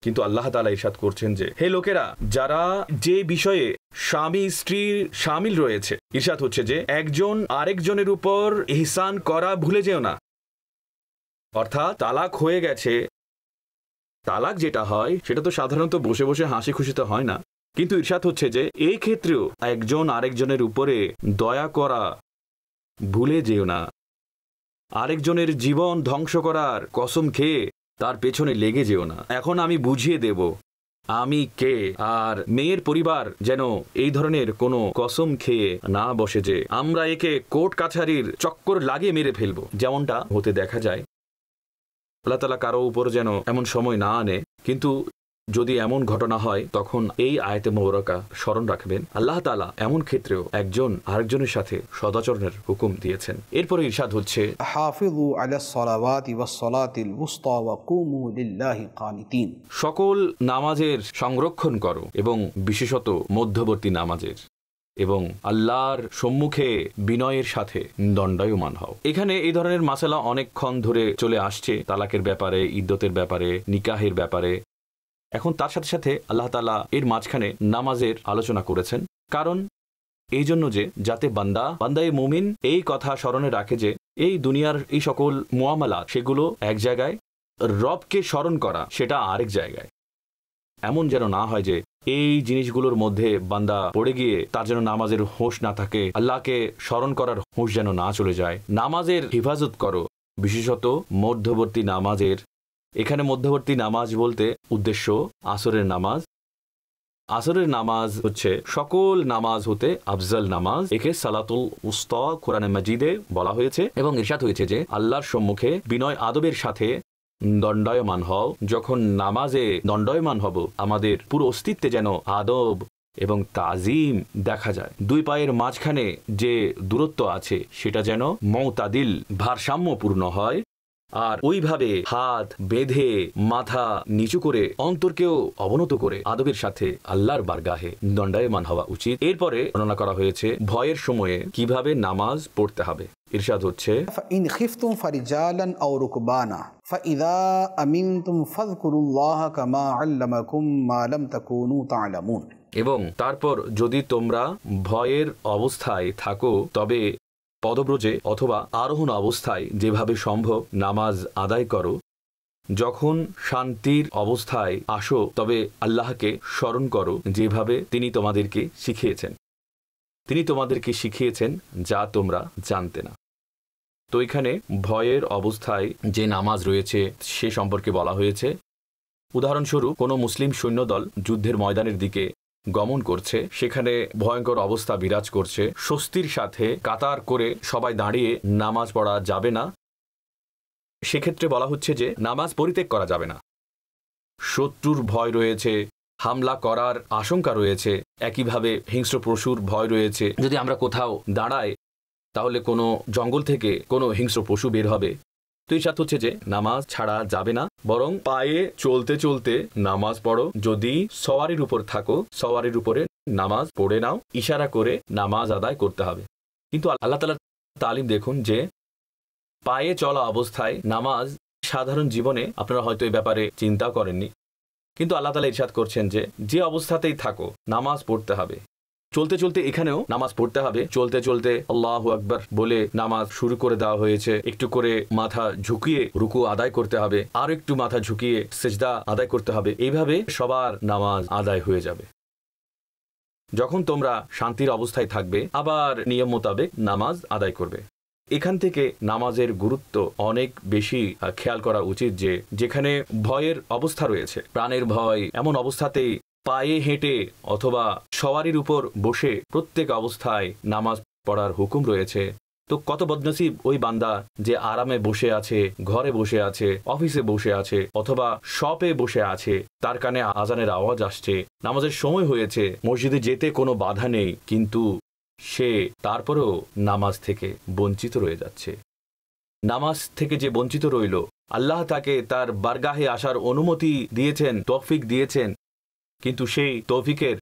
কিন্তু আল্লাহ তাআলা ইরশাদ করছেন যে হে লোকেরা, যারা যে বিষয়ে স্বামী স্ত্রীর শামিল রয়েছে, ইরশাদ হচ্ছে যে একজন আরেকজনের উপর ইহসান করা ভুলে যেও না। অর্থাৎ তালাক হয়ে গেছে, তালাক যেটা হয় সেটা তো সাধারণত বসে বসে হাসি খুশিতে হয় না, কিন্তু ইরশাদ হচ্ছে যে এই ক্ষেত্রেও একজন আরেকজনের উপরে দয়া করা ভুলে যেও না। আরেকজনের জীবন ধ্বংস করার কসম খেয়ে তার পেছনে লেগে যেও না। এখন আমি বুঝিয়ে দেব আমি কে, আর মেয়ের পরিবার যেন এই ধরনের কোনো কসম খেয়ে না বসে যে আমরা একে কোর্ট কাছারির চক্কর লাগিয়ে মেরে ফেলবো, যেমনটা হতে দেখা যায়। আল্লাহ তাআলা কারো উপর যেন এমন সময় না আনে। কিন্তু যদি এমন ঘটনা হয় তখন এই আয়াতে মোবারকা স্মরণ রাখবেন, আল্লাহ তাআলা এমন ক্ষেত্রেও একজন আরেকজনের সাথে সদাচরণের হুকুম দিয়েছেন। এরপরে ইরশাদ হচ্ছে হাফিযু আলাস সালাওয়াতি ওয়াস সালাতিল উসতা ওয়া কুমু লিল্লাহি কানিতিন। সকল নামাজের সংরক্ষণ করো এবং বিশেষত মধ্যবর্তী নামাজের, এবং আল্লাহর সম্মুখে বিনয়ের সাথে দণ্ডায়মান হও। এখানে এই ধরনের মাসালা অনেকক্ষণ ধরে চলে আসছে, তালাকের ব্যাপারে, ইদ্দতের ব্যাপারে, নিকাহের ব্যাপারে। এখন তার সাথে সাথে আল্লাহ তাআলা এর মাঝখানে নামাজের আলোচনা করেছেন, কারণ এই জন্য যে যাতে বান্দায়ে মুমিন এই কথা স্মরণে রাখে যে এই দুনিয়ার এই সকল মুআমালাত সেগুলো এক জায়গায়, রবকে স্মরণ করা সেটা আরেক জায়গায়। এমন যেন না হয় যে এই জিনিসগুলোর মধ্যে বান্দা পড়ে গিয়ে তার যেন নামাজের হোশ না থাকে, আল্লাহকে স্মরণ করার হোশ যেন না চলে যায়। নামাজের হেফাজত করো, বিশেষত মধ্যবর্তী নামাজের। এখানে মধ্যবর্তী নামাজ বলতে উদ্দেশ্য আসরের নামাজ। আসরের নামাজ হচ্ছে সকল নামাজ হতে আফজল নামাজ। একে সালাতুল উস্তা কোরআনে মাজিদে বলা হয়েছে, এবং ইরশাদ হয়েছে যে আল্লাহর সম্মুখে বিনয় আদবের সাথে দণ্ডায়মান হও। যখন নামাজে দণ্ডায়মান হব আমাদের পুরো অস্তিত্বে যেন আদব এবং তাজিম দেখা যায়। দুই পায়ের মাঝখানে যে দূরত্ব আছে সেটা যেন মুতাদিল ভারসাম্যপূর্ণ হয়, আর ওইভাবে হাত বেঁধে মাথা নিচু করে অন্তরকেও অবনত করে আদবের সাথে আল্লাহর বারগাহে দণ্ডায়মান হওয়া উচিত। এরপরে বর্ণনা করা হয়েছে ভয়ের সময়ে কিভাবে নামাজ পড়তে হবে। ইরশাদ হচ্ছে ইন খিফতুম ফারিজালান আও রুকবানা ফাইযা আমিনতুম ফাযকুরুল্লাহ কামা আল্লামাকুম মা লাম তাকুনু তা'লামুন। এবং তারপর যদি তোমরা ভয়ের অবস্থায় থাকো তবে পদব্রজে অথবা আরোহণ অবস্থায় যেভাবে সম্ভব নামাজ আদায় করো। যখন শান্তির অবস্থায় আসো তবে আল্লাহকে স্মরণ করো যেভাবে তিনি তোমাদেরকে শিখিয়েছেন। তিনি তোমাদেরকে শিখিয়েছেন যা তোমরা জানতে না। তো এখানে ভয়ের অবস্থায় যে নামাজ রয়েছে সে সম্পর্কে বলা হয়েছে। উদাহরণস্বরূপ কোনো মুসলিম সৈন্যদল যুদ্ধের ময়দানের দিকে গমন করছে, সেখানে ভয়ঙ্কর অবস্থা বিরাজ করছে, স্বস্তির সাথে কাতার করে সবাই দাঁড়িয়ে নামাজ পড়া যাবে না। সেক্ষেত্রে বলা হচ্ছে যে নামাজ পরিত্যাগ করা যাবে না। শত্রুর ভয় রয়েছে, হামলা করার আশঙ্কা রয়েছে, একইভাবে হিংস্র পশুর ভয় রয়েছে। যদি আমরা কোথাও দাঁড়াই তাহলে কোনো জঙ্গল থেকে কোনো হিংস্র পশু বের হবে। তো এই সাথে হচ্ছে যে নামাজ ছাড়া যাবে না, বরং পায়ে চলতে চলতে নামাজ পড়ো। যদি সওয়ারির উপর থাকো সওয়ারির উপরে নামাজ পড়ে নাও, ইশারা করে নামাজ আদায় করতে হবে। কিন্তু আল্লাহ তাআলার তালিম দেখুন যে পায়ে চলা অবস্থায় নামাজ সাধারণ জীবনে আপনারা হয়তো এই ব্যাপারে চিন্তা করেননি, কিন্তু আল্লাহ তাআলা ইরশাদ করছেন যে যে অবস্থাতেই থাকো নামাজ পড়তে হবে। চলতে চলতে এখানেও নামাজ পড়তে হবে। চলতে চলতে আল্লাহু আকবার বলে নামাজ শুরু করে দেওয়া হয়েছে। একটু করে মাথা ঝুঁকিয়ে রুকু আদায় করতে হবে, আর একটু মাথা ঝুঁকিয়ে সিজদা আদায় করতে হবে। এইভাবে সবার নামাজ আদায় হয়ে যাবে। যখন তোমরা শান্তির অবস্থায় থাকবে আবার নিয়ম মোতাবেক নামাজ আদায় করবে। এখান থেকে নামাজের গুরুত্ব অনেক বেশি খেয়াল করা উচিত যে যেখানে ভয়ের অবস্থা রয়েছে, প্রাণের ভয়, এমন অবস্থাতেই পায়ে হেঁটে অথবা সওয়ারির উপর বসে প্রত্যেক অবস্থায় নামাজ পড়ার হুকুম রয়েছে। তো কত বদনসিব ওই বান্দা যে আরামে বসে আছে, ঘরে বসে আছে, অফিসে বসে আছে, অথবা শপে বসে আছে, তার কানে আজানের আওয়াজ আসছে, নামাজের সময় হয়েছে, মসজিদে যেতে কোনো বাধা নেই, কিন্তু সে তারপরেও নামাজ থেকে বঞ্চিত রয়ে যাচ্ছে। নামাজ থেকে যে বঞ্চিত রইল, আল্লাহ তাকে তার বারগাহে আসার অনুমতি দিয়েছেন, তৌফিক দিয়েছেন, কিন্তু সেই তৌফিকের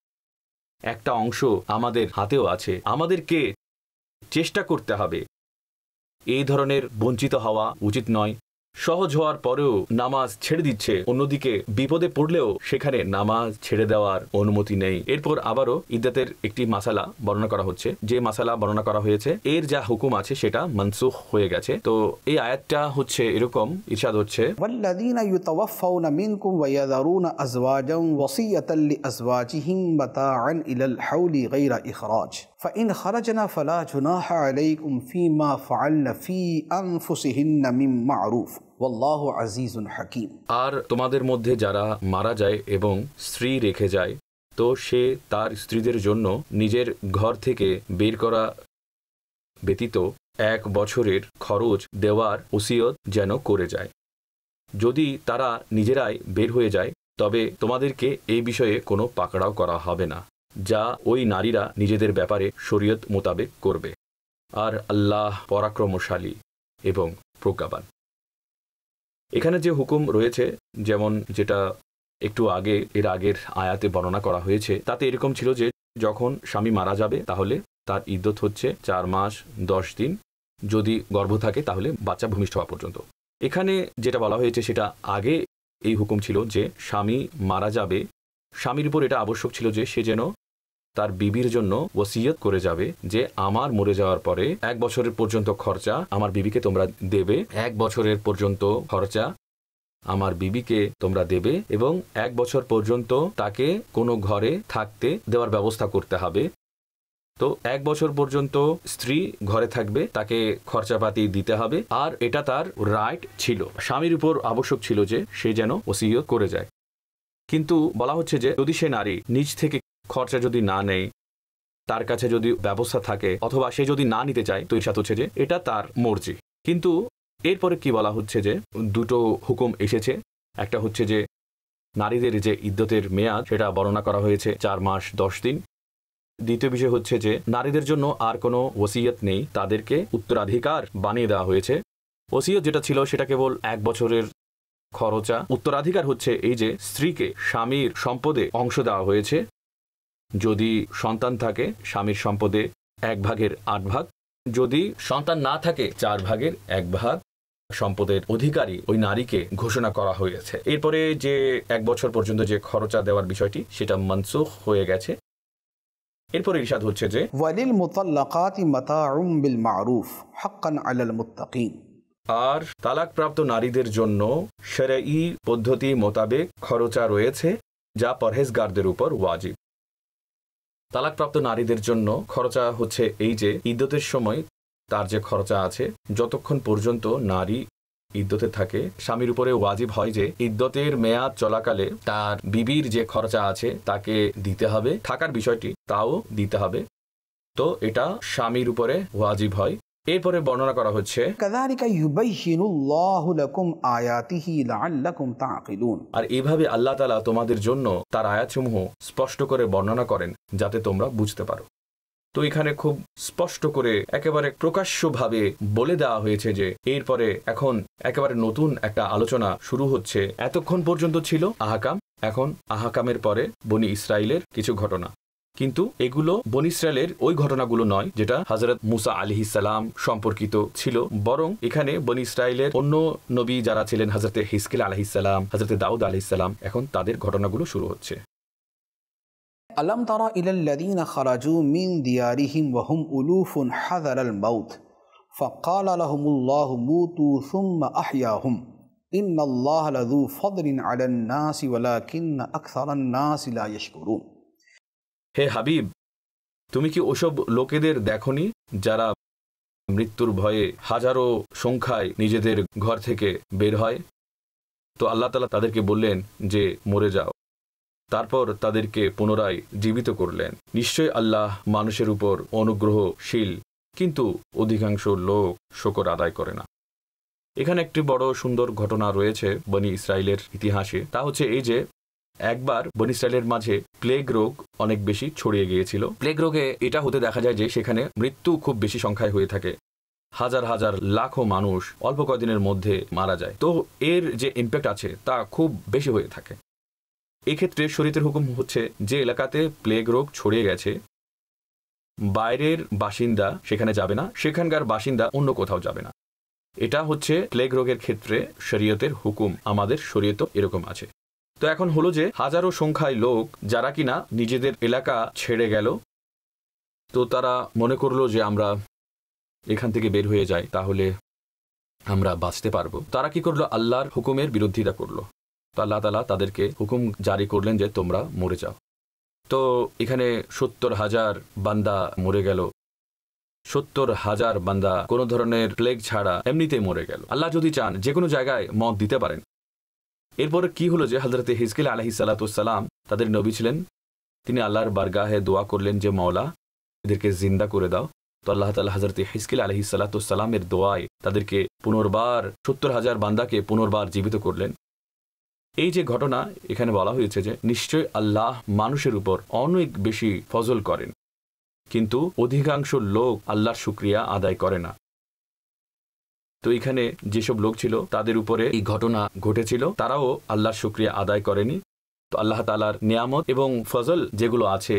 একটা অংশ আমাদের হাতেও আছে। আমাদেরকে চেষ্টা করতে হবে। এই ধরনের বঞ্চিত হওয়া উচিত নয়। সহজ হওয়ার পরেও নামাজ ছেড়ে দিচ্ছে, অন্যদিকে বিপদে পড়লেও সেখানে নামাজ ছেড়ে দেওয়ার অনুমতি নেই। এরপর আবারও ইদ্দাতের একটি মাসালা বর্ণনা করা হচ্ছে। যে মাসালা বর্ণনা করা হয়েছে এর যা হুকুম আছে সেটা মনসুখ হয়ে গেছে। তো এই আয়াতটা হচ্ছে এরকম, ইরশাদ হচ্ছে والذين يتوفون منكم ويذرون أزواجا وصية لأزواجهم متاعا إلى الحول غير إخراج فإن خرجنا فلا جناح عليكم فيما فعلن في أنفسهن من معروف والله عزيز حكيم। আর তোমাদের মধ্যে যারা মারা যায় এবং স্ত্রী রেখে যায়, তো সে তার স্ত্রীদের জন্য নিজের ঘর থেকে বের করা ব্যতীত 1 বছরের খরচ দেওয়ার ওসিয়ত যেন করে যায়। যদি তারা নিজেরাই বের হয়ে যায় তবে তোমাদেরকে এই বিষয়ে কোনো পাকড়াও করা হবে না, যা ওই নারীরা নিজেদের ব্যাপারে শরীয়ত মোতাবেক করবে। আর আল্লাহ পরাক্রমশালী এবং প্রজ্ঞাবান। এখানে যে হুকুম রয়েছে, যেমন যেটা একটু আগে এর আগের আয়াতে বর্ণনা করা হয়েছে, তাতে এরকম ছিল যে যখন স্বামী মারা যাবে তাহলে তার ইদ্যত হচ্ছে 4 মাস 10 দিন, যদি গর্ভ থাকে তাহলে বাচ্চা ভূমিষ্ঠ হওয়া পর্যন্ত। এখানে যেটা বলা হয়েছে সেটা আগে এই হুকুম ছিল যে স্বামী মারা যাবে, স্বামীর উপর এটা আবশ্যক ছিল যে সে যেন তার বিবির জন্য ওসিয়ত করে যাবে যে আমার মরে যাওয়ার পরে 1 বছরের পর্যন্ত খরচা আমার বিবিকে তোমরা দেবে, 1 বছরের পর্যন্ত খরচা আমার বিবিকে তোমরা দেবে, এবং 1 বছর পর্যন্ত তাকে কোনো ঘরে থাকতে দেওয়ার ব্যবস্থা করতে হবে। তো 1 বছর পর্যন্ত স্ত্রী ঘরে থাকবে, তাকে খরচাপাতি দিতে হবে, আর এটা তার রাইট ছিল। স্বামীর উপর আবশ্যক ছিল যে সে যেন ওসিয়ত করে যায়। কিন্তু বলা হচ্ছে যে যদি সে নারী নিজ থেকে খরচা যদি না নেয়, তার কাছে যদি ব্যবস্থা থাকে, অথবা সে যদি না নিতে চায়, তো ইরশাদ হচ্ছে যে এটা তার মর্জি। কিন্তু এরপরে কি বলা হচ্ছে যে দুটো হুকুম এসেছে। একটা হচ্ছে যে নারীদের যে ইদ্যতের মেয়াদ সেটা বর্ণনা করা হয়েছে 4 মাস 10 দিন। দ্বিতীয় বিষয় হচ্ছে যে নারীদের জন্য আর কোনো ওসিয়ত নেই, তাদেরকে উত্তরাধিকার বানিয়ে দেওয়া হয়েছে। ওসিয়ত যেটা ছিল সেটা কেবল 1 বছরের খরচা। উত্তরাধিকার হচ্ছে এই যে স্ত্রীকে স্বামীর সম্পদে অংশ দেওয়া হয়েছে। যদি সন্তান থাকে স্বামীর সম্পদে 1/8 যদি সন্তান না থাকে 4/1 সম্পদের অধিকারী ওই নারীকে ঘোষণা করা হয়েছে। এরপরে যে 1 বছর পর্যন্ত যে খরচা দেওয়ার বিষয়টি সেটা মনসুখ হয়ে গেছে। এরপরে ইরশাদ হচ্ছে যে ওয়ালিল মুতাল্লাকাতি মাতাউম বিল মারুফ হাক্কান আলাল মুত্তাকিন। আর তালাকপ্রাপ্ত নারীদের জন্য শরঈ পদ্ধতি মোতাবেক খরচা রয়েছে যা পরহেজগারদের উপর ওয়াজিব। তালাকপ্রাপ্ত নারীদের জন্য খরচা হচ্ছে এই যে ইদ্যতের সময় তার যে খরচা আছে, যতক্ষণ পর্যন্ত নারী ইদ্যতে থাকে স্বামীর উপরে ওয়াজিব হয় যে ইদ্যতের মেয়াদ চলাকালে তার বিবির যে খরচা আছে তাকে দিতে হবে, থাকার বিষয়টি তাও দিতে হবে। তো এটা স্বামীর উপরে ওয়াজিব হয়। এরপরে বর্ণনা করা হচ্ছে কাযালিকা ইউবাইয়িনুল্লাহু লাকুম আয়াতিহি লাআল্লাকুম তাআকিলুন। আর এইভাবে আল্লাহ তাআলা তোমাদের জন্য তার আয়াতসমূহ স্পষ্ট করে বর্ণনা করেন যাতে তোমরা বুঝতে পারো। তো এখানে খুব স্পষ্ট করে একেবারে প্রকাশ্যভাবে বলে দেওয়া হয়েছে যে এরপরে এখন একেবারে নতুন একটা আলোচনা শুরু হচ্ছে। এতক্ষণ পর্যন্ত ছিল আহকাম, এখন আহকামের পরে বনি ইসরাইলের কিছু ঘটনা। কিন্তু এগুলো বনি ইসরাইলের ওই ঘটনাগুলো নয় যেটা হযরত মুসা আলাইহিস সালাম সম্পর্কিত ছিল, বরং এখানে বনি ইসরাইলের অন্য নবী যারা ছিলেন, হযরত হিজকিল আলাইহিস সালাম, হযরত দাউদ আলাইহিস সালাম, এখন তাদের ঘটনাগুলো শুরু হচ্ছে। আলাম তারা ইলাল্লাযীনা খারাজু মিন দিয়ারিহিম ওয়া হুম উলুফুন হাযারাল মাউত ফাকালা লাহুমুল্লাহু মুতু সুম্মা আহইয়াহুম ইন্নাল্লাহা লাযু ফাদলিন আলান নাসি ওয়ালাকিন্না আকসারান নাসি লা ইয়াশকুরুন। হে হাবিব, তুমি কি ওসব লোকেদের দেখনি যারা মৃত্যুর ভয়ে হাজারো সংখ্যায় নিজেদের ঘর থেকে বের হয়? তো আল্লাহ তাআলা তাদেরকে বললেন যে মরে যাও, তারপর তাদেরকে পুনরায় জীবিত করলেন। নিশ্চয় আল্লাহ মানুষের উপর অনুগ্রহশীল কিন্তু অধিকাংশ লোক শুকর আদায় করে না। এখানে একটি বড় সুন্দর ঘটনা রয়েছে বনি ইসরায়েলের ইতিহাসে, তা হচ্ছে এই যে একবার বনি ইসরায়েলের মাঝে প্লেগ রোগ অনেক বেশি ছড়িয়ে গিয়েছিল। প্লেগ রোগে এটা হতে দেখা যায় যে সেখানে মৃত্যু খুব বেশি সংখ্যায় হয়ে থাকে, হাজার হাজার লাখো মানুষ অল্প কয়েকদিনের মধ্যে মারা যায়। তো এর যে ইম্প্যাক্ট আছে তা খুব বেশি হয়ে থাকে। এক্ষেত্রে শরীয়তের হুকুম হচ্ছে যে এলাকাতে প্লেগ রোগ ছড়িয়ে গেছে বাইরের বাসিন্দা সেখানে যাবে না, সেখানকার বাসিন্দা অন্য কোথাও যাবে না। এটা হচ্ছে প্লেগ রোগের ক্ষেত্রে শরীয়তের হুকুম, আমাদের শরীয়ত এরকম আছে। তো এখন হলো যে হাজারো সংখ্যায় লোক যারা কিনা নিজেদের এলাকা ছেড়ে গেল, তো তারা মনে করলো যে আমরা এখান থেকে বের হয়ে যাই তাহলে আমরা বাঁচতে পারবো। তারা কি করলো? আল্লাহর হুকুমের বিরোধিতা করলো। তো আল্লাহ তাআলা তাদেরকে হুকুম জারি করলেন যে তোমরা মরে যাও। তো এখানে 70,000 বান্দা মরে গেল। 70,000 বান্দা কোনো ধরনের প্লেগ ছাড়া এমনিতেই মরে গেল। আল্লাহ যদি চান যে কোনো জায়গায় মত দিতে পারেন। এরপরে কি হলো যে হযরতে হিজকিল আলাইহিস সালাম তাদের নবী ছিলেন, তিনি আল্লাহর বারগাহে দোয়া করলেন যে মাওলা এদেরকে জিন্দা করে দাও। তো আল্লাহ তাআলা হযরতে হিজকিল আলাইহিস সালামের দোয়ায় তাদেরকে পুনর্বার 70,000 বান্দাকে পুনর্বার জীবিত করলেন। এই যে ঘটনা এখানে বলা হয়েছে যে নিশ্চয় আল্লাহ মানুষের উপর অনেক বেশি ফজল করেন, কিন্তু অধিকাংশ লোক আল্লাহর শুকরিয়া আদায় করে না। তো এখানে যেসব লোক ছিল তাদের উপরে এই ঘটনা ঘটেছিল, তারাও আল্লাহর শুকরিয়া আদায় করেনি। তো আল্লাহ তাআলার নিয়ামত এবং ফজল যেগুলো আছে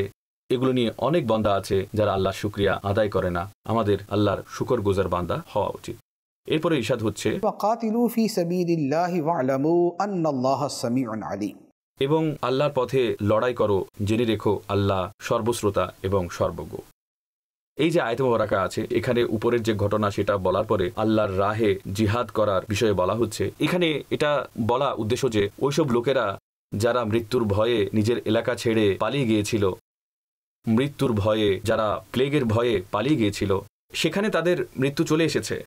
এগুলো নিয়ে অনেক বান্দা আছে যারা আল্লাহর শুকরিয়া আদায় করে না। আমাদের আল্লাহর শুকরগুজার বান্দা হওয়া উচিত। এরপরে ইরশাদ হচ্ছে ওয়াকাতিলু ফি সাবিলিল্লাহি ওয়া'লামু আন্নাল্লাহা সামিউন আলীম। এবং আল্লাহর পথে লড়াই করো, জেনে রেখো আল্লাহ সর্বশ্রোতা এবং সর্বজ্ঞ। এই যে আয়াত মুবারাকা আছে এখানে উপরের যে ঘটনা সেটা বলার পরে আল্লাহর রাহে জিহাদ করার বিষয়ে বলা হচ্ছে। এখানে এটা বলা উদ্দেশ্য যে ওইসব লোকেরা যারা মৃত্যুর ভয়ে নিজের এলাকা ছেড়ে পালিয়ে গিয়েছিল, মৃত্যুর ভয়ে যারা প্লেগের ভয়ে পালিয়ে গিয়েছিল, সেখানে তাদের মৃত্যু চলে এসেছে।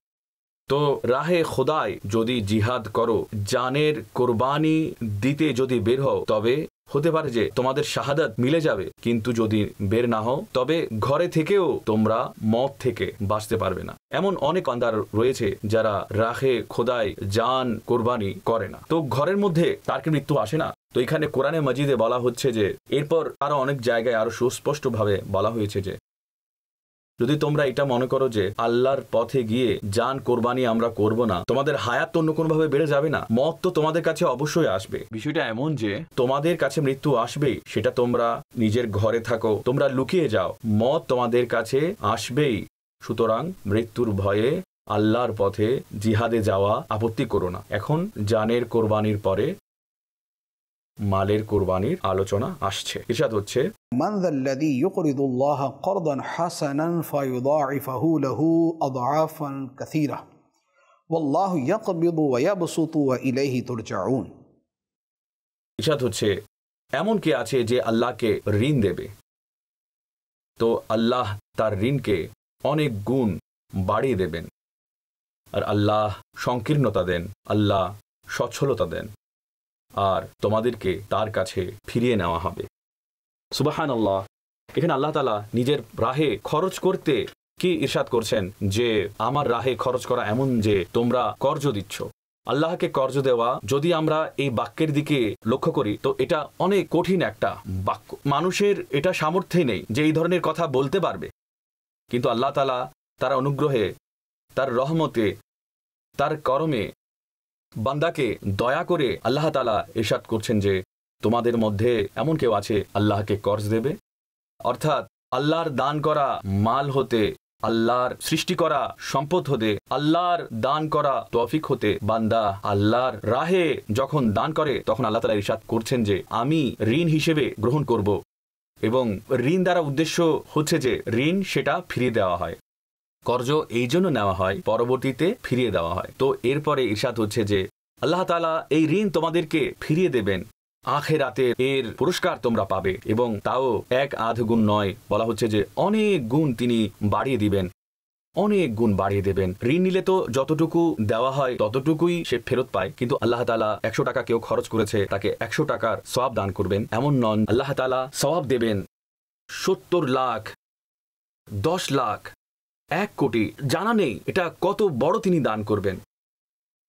তো রাহে খোদায় যদি জিহাদ করো, জানের কোরবানি দিতে যদি বের হও, তবে হতে পারে যে তোমাদের শাহাদাত মিলে যাবে। কিন্তু যদি বের না হও তবে ঘরে থেকেও তোমরা মত থেকে বাঁচতে পারবে না। এমন অনেক বান্দা রয়েছে যারা রাহে খোদায় জান কোরবানি করে না, তো ঘরের মধ্যে তার কি মৃত্যু আসে না? তো এখানে কোরআনে মাজিদে বলা হচ্ছে যে এরপর আরো অনেক জায়গায় আরো সুস্পষ্টভাবে বলা হয়েছে যে যদি তোমরা এটা মনে করো যে আল্লাহর পথে গিয়ে জান কোরবানি আমরা করব না, তোমাদের হায়াত তো অন্য কোনোভাবে বেড়ে যাবে না, মত তো তোমাদের কাছে অবশ্যই আসবে। বিষয়টা এমন যে তোমাদের কাছে মৃত্যু আসবেই, সেটা তোমরা নিজের ঘরে থাকো, তোমরা লুকিয়ে যাও, মত তোমাদের কাছে আসবেই। সুতরাং মৃত্যুর ভয়ে আল্লাহর পথে জিহাদে যাওয়া আপত্তি করো না। এখন জানের কোরবানির পরে মালের কোরবানির আলোচনা আসছে। ইরশাদ হচ্ছে মান যাল্লাযী ইউকরিদুল্লাহ করদান হাসানান ফায়ুদাঈফাহু লাহু আদআফান কাসীরা ওয়াল্লাহু ইয়াকবিদু ওয়া ইয়াবসুতু ওয়া ইলাইহি তুরজাউন। ইরশাদ হচ্ছে এমন কে আছে যে আল্লাহকে ঋণ দেবে, তো আল্লাহ তার ঋণকে অনেক গুণ বাড়িয়ে দেবেন। আর আল্লাহ সংকীর্ণতা দেন, আল্লাহ সচ্ছলতা দেন, আর তোমাদেরকে তার কাছে ফিরিয়ে নেওয়া হবে। সুবহানাল্লাহ। এখানে আল্লাহ তাআলা নিজের রাহে খরচ করতে কি ইরশাদ করছেন যে আমার রাহে খরচ করা এমন যে তোমরা কর্জ দিচ্ছ। আল্লাহকে কর্জ দেওয়া যদি আমরা এই বাক্যের দিকে লক্ষ্য করি তো এটা অনেক কঠিন একটা বাক্য। মানুষের এটা সামর্থ্যই নেই যে এই ধরনের কথা বলতে পারবে, কিন্তু আল্লাহ তাআলা তার অনুগ্রহে, তার রহমতে, তার করমে বান্দাকে দয়া করে আল্লাহ তাআলা ইরশাদ করছেন যে তোমাদের মধ্যে এমন কেউ আছে আল্লাহকে কর্জ দেবে। অর্থাৎ আল্লাহর দান করা মাল হতে, আল্লাহর সৃষ্টি করা সম্পদ হতে, আল্লাহর দান করা তৌফিক হতে বান্দা আল্লাহর রাহে যখন দান করে তখন আল্লাহ তাআলা ইরশাদ করছেন যে আমি ঋণ হিসেবে গ্রহণ করব। এবং ঋণ দ্বারা উদ্দেশ্য হচ্ছে যে ঋণ সেটা ফিরিয়ে দেওয়া হয়, কর্জ এই জন্য নেওয়া হয় পরবর্তীতে ফিরিয়ে দেওয়া হয়। তো এরপরে ইরশাদ হচ্ছে যে আল্লাহ তাআলা এই ঋণ তোমাদেরকে ফিরিয়ে দেবেন, আখিরাতে এর পুরস্কার তোমরা পাবে, এবং তাও এক আধ গুণ নয়, বলা হচ্ছে যে অনেক গুণ তিনি বাড়িয়ে দিবেন, অনেক গুণ বাড়িয়ে দেবেন। ঋণ নিলে তো যতটুকু দেওয়া হয় ততটুকুই সে ফেরত পায়, কিন্তু আল্লাহ তাআলা 100 টাকা কেউ খরচ করেছে তাকে 100 টাকার সওয়াব দান করবেন এমন নন। আল্লাহ তাআলা সওয়াব দেবেন 70 লাখ, 10 লাখ, 1 কোটি, জানা নেই এটা কত বড় তিনি দান করবেন।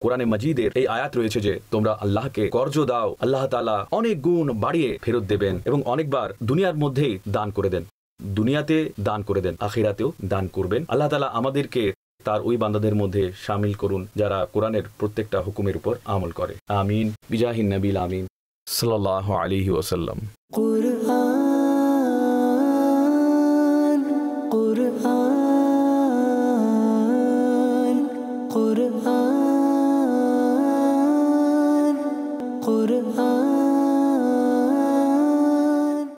কোরআনে মাজিদের এই আয়াত রয়েছে যে তোমরা আল্লাহকে কর্জ দাও, আল্লাহ তাআলা অনেক গুণ বাড়িয়ে ফেরত দেবেন এবং অনেকবার দুনিয়ার মধ্যেই দান করে দেন, দুনিয়াতে দান করে দেন, আখিরাতেও দান করবেন। আল্লাহ তাআলা আমাদেরকে তার ওই বান্দাদের মধ্যে শামিল করুন যারা কোরআনের প্রত্যেকটা হুকুমের উপর আমল করে। আমিন বিজাহিন নবীল আমিন সাল্লাল্লাহু আলাইহি ওয়াসাল্লাম। কুরআন কুরআন কুরআন কুরআন